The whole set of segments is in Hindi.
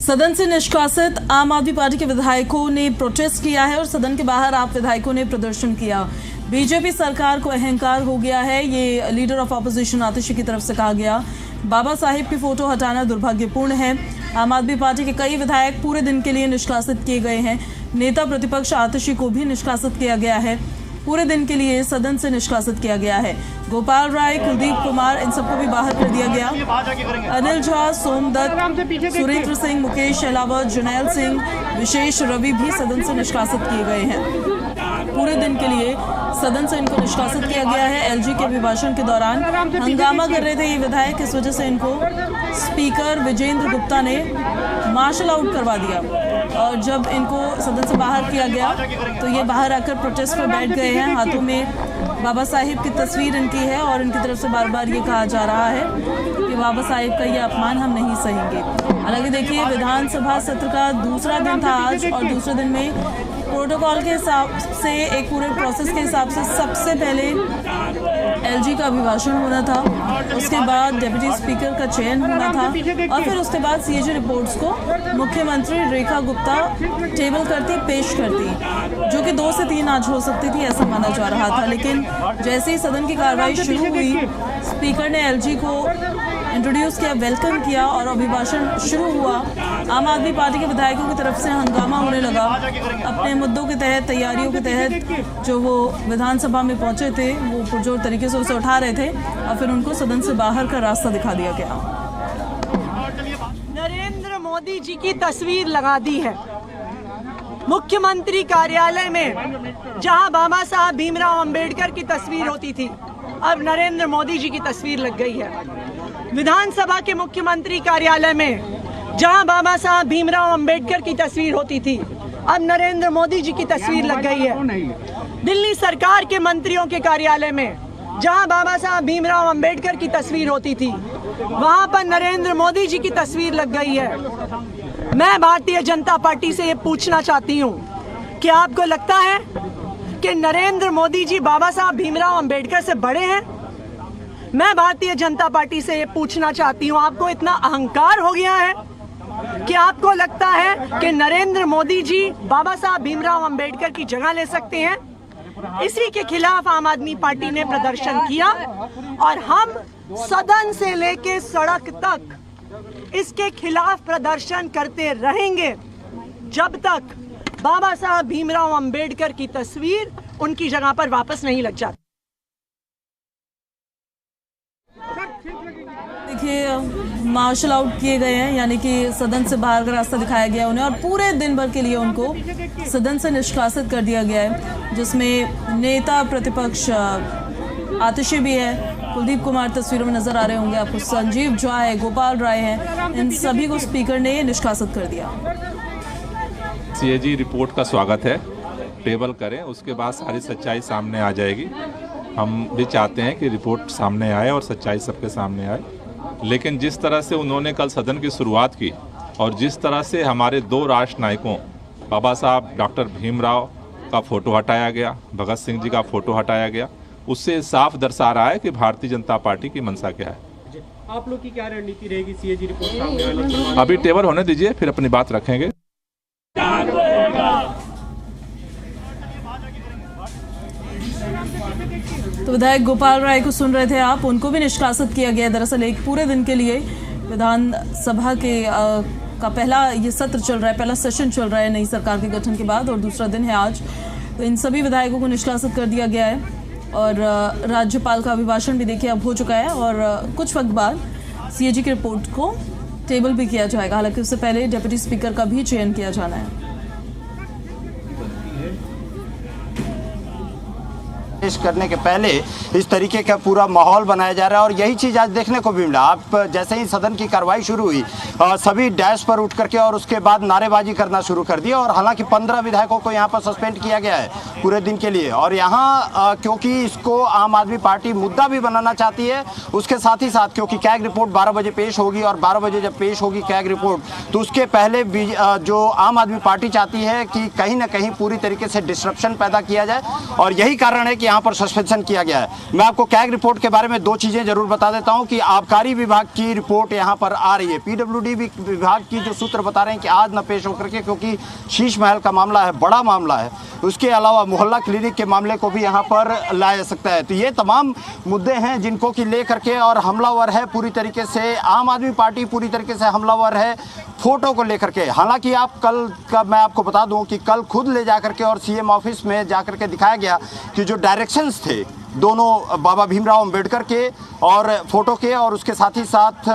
सदन से निष्कासित आम आदमी पार्टी के विधायकों ने प्रोटेस्ट किया है और सदन के बाहर आप विधायकों ने प्रदर्शन किया। बीजेपी सरकार को अहंकार हो गया है, ये लीडर ऑफ ऑपोजिशन आतिशी की तरफ से कहा गया। बाबा साहिब की फोटो हटाना दुर्भाग्यपूर्ण है। आम आदमी पार्टी के कई विधायक पूरे दिन के लिए निष्कासित किए गए हैं। नेता प्रतिपक्ष आतिशी को भी निष्कासित किया गया है, पूरे दिन के लिए सदन से निष्कासित किया गया है। गोपाल राय, कुलदीप कुमार, इन सबको भी बाहर कर दिया गया। अनिल झा, सोमदत्त, सुरेंद्र सिंह, मुकेश शेलावत, जर्नैल सिंह, विशेष रवि भी सदन से निष्कासित किए गए हैं। पूरे दिन के लिए सदन से इनको निष्कासित किया गया है। एलजी के अभिभाषण के दौरान हंगामा कर रहे थे ये विधायक, इस वजह से इनको स्पीकर विजेंद्र गुप्ता ने मार्शल आउट करवा दिया और जब इनको सदन से बाहर किया गया तो ये बाहर आकर प्रोटेस्ट पर बैठ गए हैं। हाथों में बाबा साहिब की तस्वीर इनकी है और इनकी तरफ से बार बार ये कहा जा रहा है कि बाबा साहिब का ये अपमान हम नहीं सहेंगे। हालांकि देखिए, विधानसभा सत्र का दूसरा दिन था आज और दूसरे दिन में प्रोटोकॉल के हिसाब से, एक पूरे प्रोसेस के हिसाब से सबसे पहले एलजी का अभिभाषण होना था, उसके बाद डिप्टी स्पीकर का चयन होना था और फिर उसके बाद सीएजी रिपोर्ट्स को मुख्यमंत्री रेखा गुप्ता टेबल करती, पेश करती, जो कि 2 से 3 आज हो सकती थी, ऐसा माना जा रहा था। लेकिन जैसे ही सदन की कार्रवाई शुरू हुई, स्पीकर ने एलजी को इंट्रोड्यूस किया, वेलकम किया और अभिभाषण शुरू हुआ। आम आदमी पार्टी के विधायकों की तरफ से हंगामा होने लगा। अपने मुद्दों के तहत, तैयारियों के तहत जो वो विधानसभा में पहुंचे थे, वो पुरजोर तरीके से उसे उठा रहे थे और फिर उनको सदन से बाहर का रास्ता दिखा दिया गया। नरेंद्र मोदी जी की तस्वीर लगा दी है मुख्यमंत्री कार्यालय में, जहां बाबा साहब भीमराव अंबेडकर की तस्वीर होती थी, अब नरेंद्र मोदी जी की तस्वीर लग गई है। विधानसभा के मुख्यमंत्री कार्यालय में, जहां बाबा साहब भीमराव अंबेडकर की तस्वीर होती थी, अब नरेंद्र मोदी जी की तस्वीर लग गई है। दिल्ली सरकार के मंत्रियों के कार्यालय में, जहां बाबा साहब भीमराव अंबेडकर की तस्वीर होती थी, वहां पर नरेंद्र मोदी जी की तस्वीर लग गई है। मैं भारतीय जनता पार्टी से ये पूछना चाहती हूँ कि आपको लगता है कि नरेंद्र मोदी जी बाबा साहब भीमराव अंबेडकर से बड़े हैं? मैं भारतीय जनता पार्टी से ये पूछना चाहती हूँ, आपको इतना अहंकार हो गया है कि आपको लगता है कि नरेंद्र मोदी जी बाबा साहब भीमराव अंबेडकर की जगह ले सकते हैं? इसी के खिलाफ आम आदमी पार्टी ने प्रदर्शन किया और हम सदन से लेके सड़क तक इसके खिलाफ प्रदर्शन करते रहेंगे जब तक बाबा साहब भीमराव अंबेडकर की तस्वीर उनकी जगह पर वापस नहीं लग जाती। देखिए, मार्शल आउट किए गए हैं, यानी कि सदन से बाहर का रास्ता दिखाया गया उन्हें और पूरे दिन भर के लिए उनको सदन से निष्कासित कर दिया गया है, जिसमें नेता प्रतिपक्ष आतिशी भी है, कुलदीप कुमार तस्वीरों में नजर आ रहे होंगे आपको, संजीव झा है, गोपाल राय है, इन सभी को स्पीकर ने निष्कासित कर दिया। सीएजी रिपोर्ट का स्वागत है, टेबल करें, उसके बाद सारी सच्चाई सामने आ जाएगी। हम भी चाहते हैं कि रिपोर्ट सामने आए और सच्चाई सबके सामने आए, लेकिन जिस तरह से उन्होंने कल सदन की शुरुआत की और जिस तरह से हमारे 2 राष्ट्र नायकों बाबा साहब डॉक्टर भीमराव का फोटो हटाया गया, भगत सिंह जी का फोटो हटाया गया, उससे साफ दर्शा रहा है कि भारतीय जनता पार्टी की मंशा क्या है। आप लोग की क्या रणनीति रहेगी सीएजी रिपोर्ट सामने आने के बाद? अभी टेबल होने दीजिए, फिर अपनी बात रखेंगे। तो विधायक गोपाल राय को सुन रहे थे आप, उनको भी निष्कासित किया गया। दरअसल एक पूरे दिन के लिए विधानसभा के का पहला ये सत्र चल रहा है, पहला सेशन चल रहा है नई सरकार के गठन के बाद और दूसरा दिन है आज। तो इन सभी विधायकों को निष्कासित कर दिया गया है और राज्यपाल का अभिभाषण भी देखिए अब हो चुका है और कुछ वक्त बाद सीएजी की रिपोर्ट को टेबल भी किया जाएगा। हालांकि उससे पहले डिप्टी स्पीकर का भी चयन किया जाना है। पेश करने के पहले इस तरीके का पूरा माहौल बनाया जा रहा है और यही चीज़ आज देखने को भी मिला। आप जैसे ही सदन की कार्रवाई शुरू हुई, सभी डैश पर उठ करके और उसके बाद नारेबाजी करना शुरू कर दिया और हालांकि 15 विधायकों को यहां पर सस्पेंड किया गया है पूरे दिन के लिए। और यहां क्योंकि इसको आम आदमी पार्टी मुद्दा भी बनाना चाहती है, उसके साथ ही साथ क्योंकि कैग रिपोर्ट 12 बजे पेश होगी और 12 बजे जब पेश होगी कैग रिपोर्ट, तो उसके पहले जो आम आदमी पार्टी चाहती है कि कहीं ना कहीं पूरी तरीके से डिस्ट्रप्शन पैदा किया जाए और यही कारण है कि यहाँ पर सस्पेंशन किया गया है। मैं आपको कैग रिपोर्ट के बारे में दो चीज़ें जरूर बता देता हूँ कि आबकारी विभाग की रिपोर्ट यहाँ पर आ रही है। पीडब्ल्यूडी विभाग की जो सूत्र बता रहे हैं कि आज न पेश होकर के, क्योंकि शीश महल का मामला है, बड़ा मामला है, उसके अलावा मोहल्ला क्लिनिक के मामले को भी यहाँ पर लाया जा सकता है। तो ये तमाम मुद्दे हैं जिनको कि ले करके, और हमलावर है पूरी तरीके से, आम आदमी पार्टी पूरी तरीके से हमलावर है फोटो को लेकर के। हालांकि आप कल का मैं आपको बता दूं कि कल खुद ले जा करके और सीएम ऑफिस में जा करके दिखाया गया कि जो डायरेक्शंस थे दोनों बाबा भीमराव अंबेडकर के और फोटो के, और उसके साथ ही साथ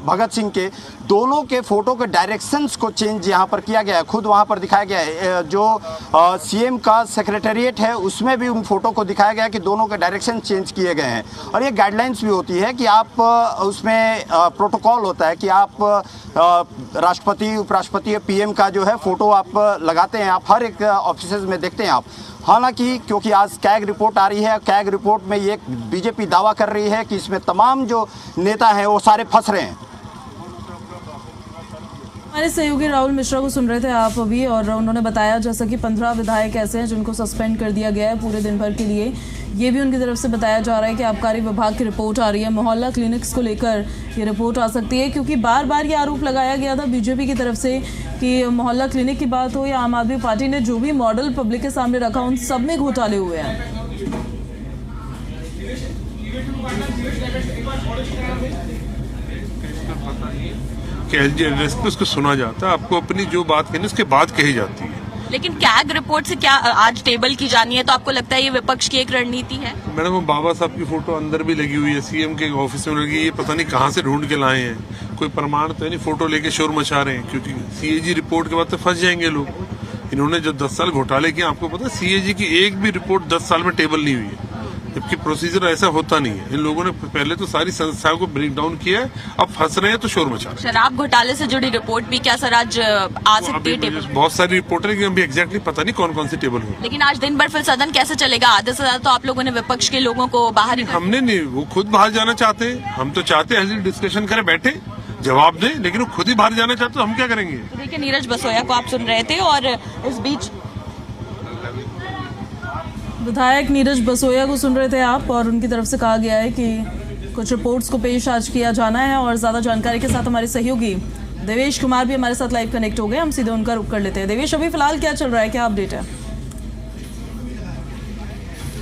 भगत सिंह के, दोनों के फोटो के डायरेक्शंस को चेंज यहाँ पर किया गया है। खुद वहाँ पर दिखाया गया है, जो सीएम का सेक्रेटेरिएट है उसमें भी उन फोटो को दिखाया गया कि दोनों के डायरेक्शन चेंज किए गए हैं। और ये गाइडलाइंस भी होती है कि आप उसमें प्रोटोकॉल होता है कि आप राष्ट्रपति, उपराष्ट्रपति, पीएम का जो है फोटो आप लगाते हैं, आप हर एक ऑफिसेज में देखते हैं आप। हालांकि क्योंकि आज कैग रिपोर्ट आ रही है, कैग रिपोर्ट में ये बीजेपी दावा कर रही है कि इसमें तमाम जो नेता हैं वो सारे फंस रहे हैं। हमारे सहयोगी राहुल मिश्रा को सुन रहे थे आप अभी, और उन्होंने बताया जैसा कि 15 विधायक ऐसे हैं जिनको सस्पेंड कर दिया गया है पूरे दिन भर के लिए। ये भी उनकी तरफ से बताया जा रहा है कि आबकारी विभाग की रिपोर्ट आ रही है, मोहल्ला क्लिनिक्स को लेकर ये रिपोर्ट आ सकती है, क्योंकि बार बार ये आरोप लगाया गया था बीजेपी की तरफ से कि मोहल्ला क्लिनिक की बात हो या आम आदमी पार्टी ने जो भी मॉडल पब्लिक के सामने रखा उन सब में घोटाले हुए हैं। कि एलजी एड्रेस पे उसको सुना जाता है, आपको अपनी जो बात कहनी उसके बाद कही जाती है। लेकिन कैग रिपोर्ट से क्या आज टेबल की जानी है, तो आपको लगता है ये विपक्ष की एक रणनीति है? मैडम, वो बाबा साहब की फोटो अंदर भी लगी हुई है, सीएम के ऑफिस में लगी, ये पता नहीं कहाँ से ढूंढ के लाए हैं, कोई प्रमाण तो नहीं, फोटो लेके शोर मचा रहे हैं, क्योंकि सीएजी रिपोर्ट के बाद तो फंस जाएंगे लोग। इन्होंने जो 10 साल घोटाले किए, आपको पता है सीएजी की एक भी रिपोर्ट 10 साल में टेबल नहीं हुई है, जबकि प्रोसीजर ऐसा होता नहीं है। इन लोगों ने पहले तो सारी संस्थाओं को ब्रेक डाउन किया है, अब फंस रहे हैं तो शोर मचा रहे हैं। शराब घोटाले से जुड़ी रिपोर्ट भी क्या सर आज आ सकती है टेबल? बहुत सारी रिपोर्ट है, अभी एग्जैक्टली पता नहीं कौन कौन सी टेबल हुई। लेकिन आज दिन भर फिर सदन कैसे चलेगा? आधे से ज्यादा तो आप लोगों ने विपक्ष के लोगों को बाहर ही हमने नहीं, वो खुद बाहर जाना चाहते हैं, हम तो चाहते हैं डिस्कशन करें, बैठे जवाब दें, लेकिन वो खुद ही बाहर जाना चाहते तो हम क्या करेंगे? देखिए, नीरज बसोया को आप सुन रहे थे, और इस बीच विधायक नीरज बसोया को सुन रहे थे आप, और उनकी तरफ से कहा गया है कि कुछ रिपोर्ट्स को पेश आज किया जाना है। और ज्यादा जानकारी के साथ हमारे सहयोगी देवेश कुमार भी हमारे साथ लाइव कनेक्ट हो गए, हम सीधे उनका रुख कर लेते हैं। देवेश, अभी फिलहाल क्या चल रहा है, क्या अपडेट है?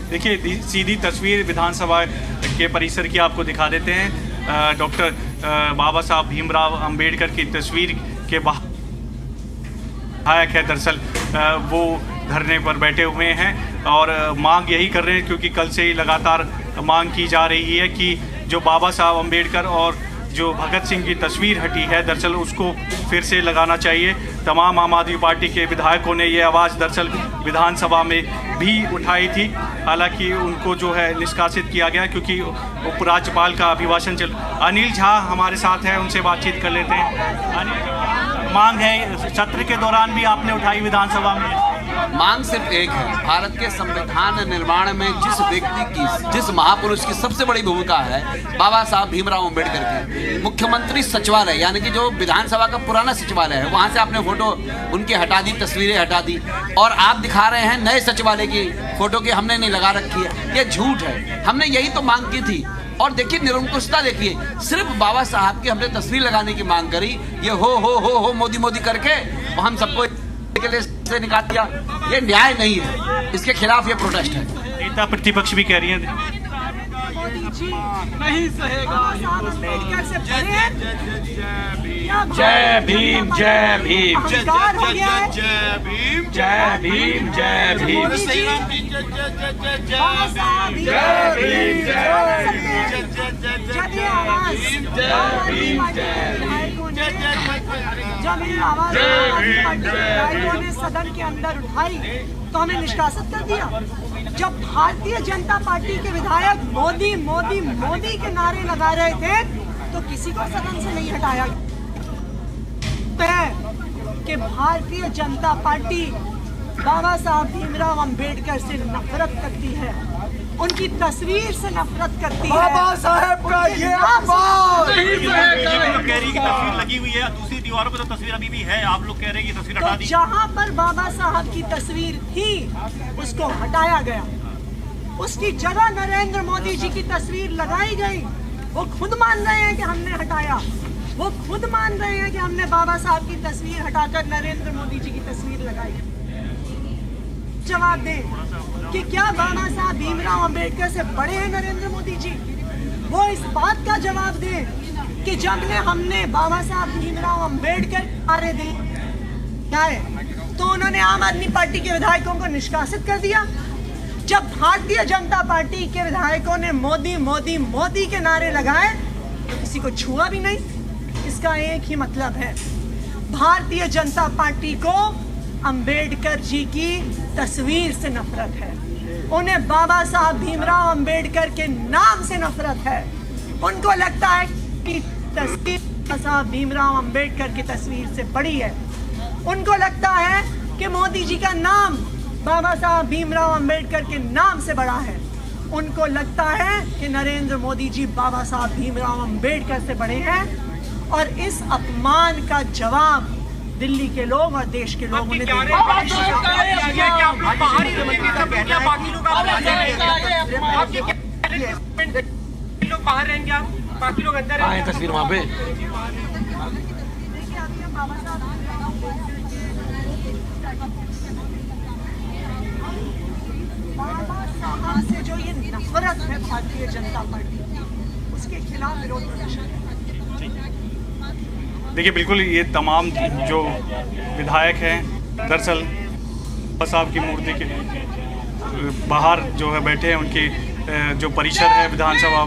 देखिए, सीधी तस्वीर विधानसभा के परिसर की आपको दिखा देते हैं। डॉक्टर बाबा साहब भीमराव अंबेडकर की तस्वीर के बाहर विधायक है, दरअसल वो धरने पर बैठे हुए हैं और मांग यही कर रहे हैं, क्योंकि कल से ही लगातार मांग की जा रही है कि जो बाबा साहब अंबेडकर और जो भगत सिंह की तस्वीर हटी है, दरअसल उसको फिर से लगाना चाहिए। तमाम आम आदमी पार्टी के विधायकों ने ये आवाज़ दरअसल विधानसभा में भी उठाई थी, हालांकि उनको जो है निष्कासित किया गया, क्योंकि उपराज्यपाल का अभिभाषण चल। अनिल झा हमारे साथ है, उनसे बातचीत कर लेते हैं। अनिल, मांग है सत्र के दौरान भी आपने उठाई विधानसभा में? मांग सिर्फ एक है, भारत के संविधान निर्माण में जिस व्यक्ति की, जिस महापुरुष की सबसे बड़ी भूमिका है, बाबा साहब भीमराव अंबेडकर की, मुख्यमंत्री सचिवालय यानी कि जो विधानसभा का पुराना सचिवालय है, वहां से आपने फोटो उनकी हटा दी, तस्वीरें हटा दी, और आप दिखा रहे हैं नए सचिवालय की फोटो की हमने नहीं लगा रखी है। ये झूठ है, हमने यही तो मांग की थी। और देखिए निरंकुशता, देखिए सिर्फ बाबा साहब की हमने तस्वीर लगाने की मांग करी, ये हो मोदी मोदी करके हम सबको के लिए से निकाल दिया, ये न्याय नहीं है, इसके खिलाफ ये प्रोटेस्ट है। नेता प्रतिपक्ष भी कह रही है नहीं सहेगा। जय भीम, जय भीम, जय भीम, जय भीम, जय भीम, जब ये आवाज ने सदन के अंदर उठाई तो हमें निष्कासित कर दिया। जब भारतीय जनता पार्टी के विधायक मोदी मोदी मोदी के नारे लगा रहे थे तो किसी को सदन से नहीं हटाया कि भारतीय जनता पार्टी बाबा साहब भीमराव अंबेडकर से नफरत करती है, उनकी तस्वीर से नफरत करती है। बाबा साहब का ये कह रही कि तस्वीर लगी हुई है, दूसरी दीवारों पे तो तस्वीर अभी भी है, आप लोग कह रहे हैं कि तस्वीर हटा दी। जहां पर बाबा साहब की तस्वीर थी उसको हटाया गया, उसकी जगह नरेंद्र मोदी जी की तस्वीर लगाई गई। वो खुद मान रहे हैं कि हमने हटाया, वो खुद मान रहे हैं कि हमने बाबा साहब की तस्वीर हटाकर नरेंद्र मोदी जी की तस्वीर लगाई। जवाब दें कि क्या बाबा साहब भीमराव अंबेडकर से बड़े हैं नरेंद्र मोदी जी? वो इस बात का जवाब दें कि जब हमने बाबा साहब भीमराव अंबेडकर नारे दिए तो उन्होंने आम आदमी पार्टी के विधायकों को निष्कासित कर दिया। जब भारतीय जनता पार्टी के विधायकों ने मोदी मोदी मोदी के नारे लगाए तो किसी को छुआ भी नहीं। इसका एक ही मतलब है, भारतीय जनता पार्टी को अंबेडकर जी की तस्वीर से नफरत है। उन्हें बाबा साहब भीमराव अंबेडकर के नाम से नफरत है। उनको लगता है कि तस्वीर बाबा साहब भीमराव अंबेडकर की तस्वीर से बड़ी है। उनको लगता है कि मोदी जी का नाम बाबा साहब भीमराव अंबेडकर के नाम से बड़ा है। उनको लगता है कि नरेंद्र मोदी जी बाबा साहब भीमराव अंबेडकर से बड़े हैं। और इस अपमान का जवाब दिल्ली के लोग और देश के लोगों ने बाहर रहेंगे, आप बाकी लोग अंदर आए तस्वीर वहाँ पे। बाबा साहब से जो ये नफरत है भारतीय जनता पार्टी, उसके खिलाफ विरोध प्रदर्शन। देखिए, बिल्कुल ये तमाम जो विधायक हैं दरअसल बाबा साहब की मूर्ति के बाहर जो है बैठे हैं, उनकी जो परिसर है विधानसभा,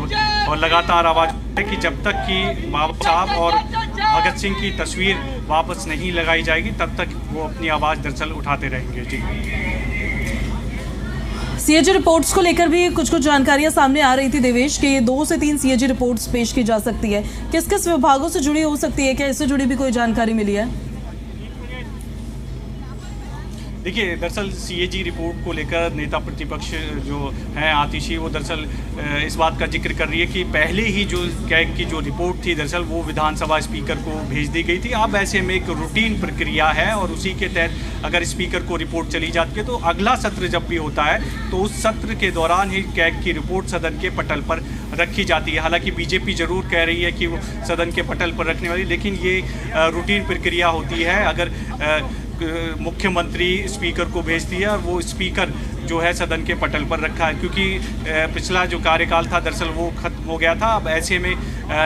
और लगातार आवाज़ है कि जब तक कि बाबा साहब और भगत सिंह की तस्वीर वापस नहीं लगाई जाएगी तब तक वो अपनी आवाज़ दरअसल उठाते रहेंगे। जी, सीएजी रिपोर्ट्स को लेकर भी कुछ जानकारियां सामने आ रही थी देवेश कि 2 से 3 सीएजी रिपोर्ट्स पेश की जा सकती है। किस किस विभागों से जुड़ी हो सकती है, क्या इससे जुड़ी भी कोई जानकारी मिली है? देखिए, दरअसल सीएजी रिपोर्ट को लेकर नेता प्रतिपक्ष जो हैं आतिशी, वो दरअसल इस बात का जिक्र कर रही है कि पहले ही जो कैग की जो रिपोर्ट थी दरअसल वो विधानसभा स्पीकर को भेज दी गई थी। अब ऐसे में एक रूटीन प्रक्रिया है और उसी के तहत अगर स्पीकर को रिपोर्ट चली जाती है तो अगला सत्र जब भी होता है तो उस सत्र के दौरान ही कैग की रिपोर्ट सदन के पटल पर रखी जाती है। हालांकि बीजेपी जरूर कह रही है कि वो सदन के पटल पर रखने वाली, लेकिन ये रूटीन प्रक्रिया होती है। अगर मुख्यमंत्री स्पीकर को भेजती है और वो स्पीकर जो है सदन के पटल पर रखा है, क्योंकि पिछला जो कार्यकाल था दरअसल वो खत्म हो गया था। अब ऐसे में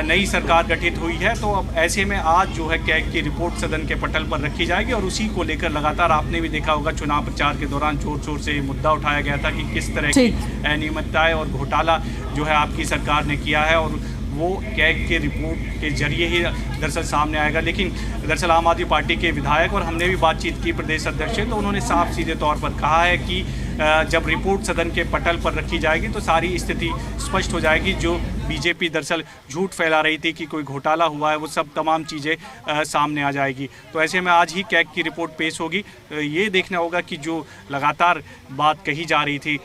नई सरकार गठित हुई है तो अब ऐसे में आज जो है कैग की रिपोर्ट सदन के पटल पर रखी जाएगी और उसी को लेकर लगातार आपने भी देखा होगा चुनाव प्रचार के दौरान जोर शोर से मुद्दा उठाया गया था कि किस तरह की अनियमितताएं और घोटाला जो है आपकी सरकार ने किया है, और वो कैग के रिपोर्ट के जरिए ही दरअसल सामने आएगा। लेकिन दरअसल आम आदमी पार्टी के विधायक और हमने भी बातचीत की प्रदेश अध्यक्ष से, तो उन्होंने साफ सीधे तौर पर कहा है कि जब रिपोर्ट सदन के पटल पर रखी जाएगी तो सारी स्थिति स्पष्ट हो जाएगी। जो बीजेपी दरअसल झूठ फैला रही थी कि कोई घोटाला हुआ है, वो सब तमाम चीज़ें सामने आ जाएगी। तो ऐसे में आज ही कैग की रिपोर्ट पेश होगी। ये देखना होगा कि जो लगातार बात कही जा रही थी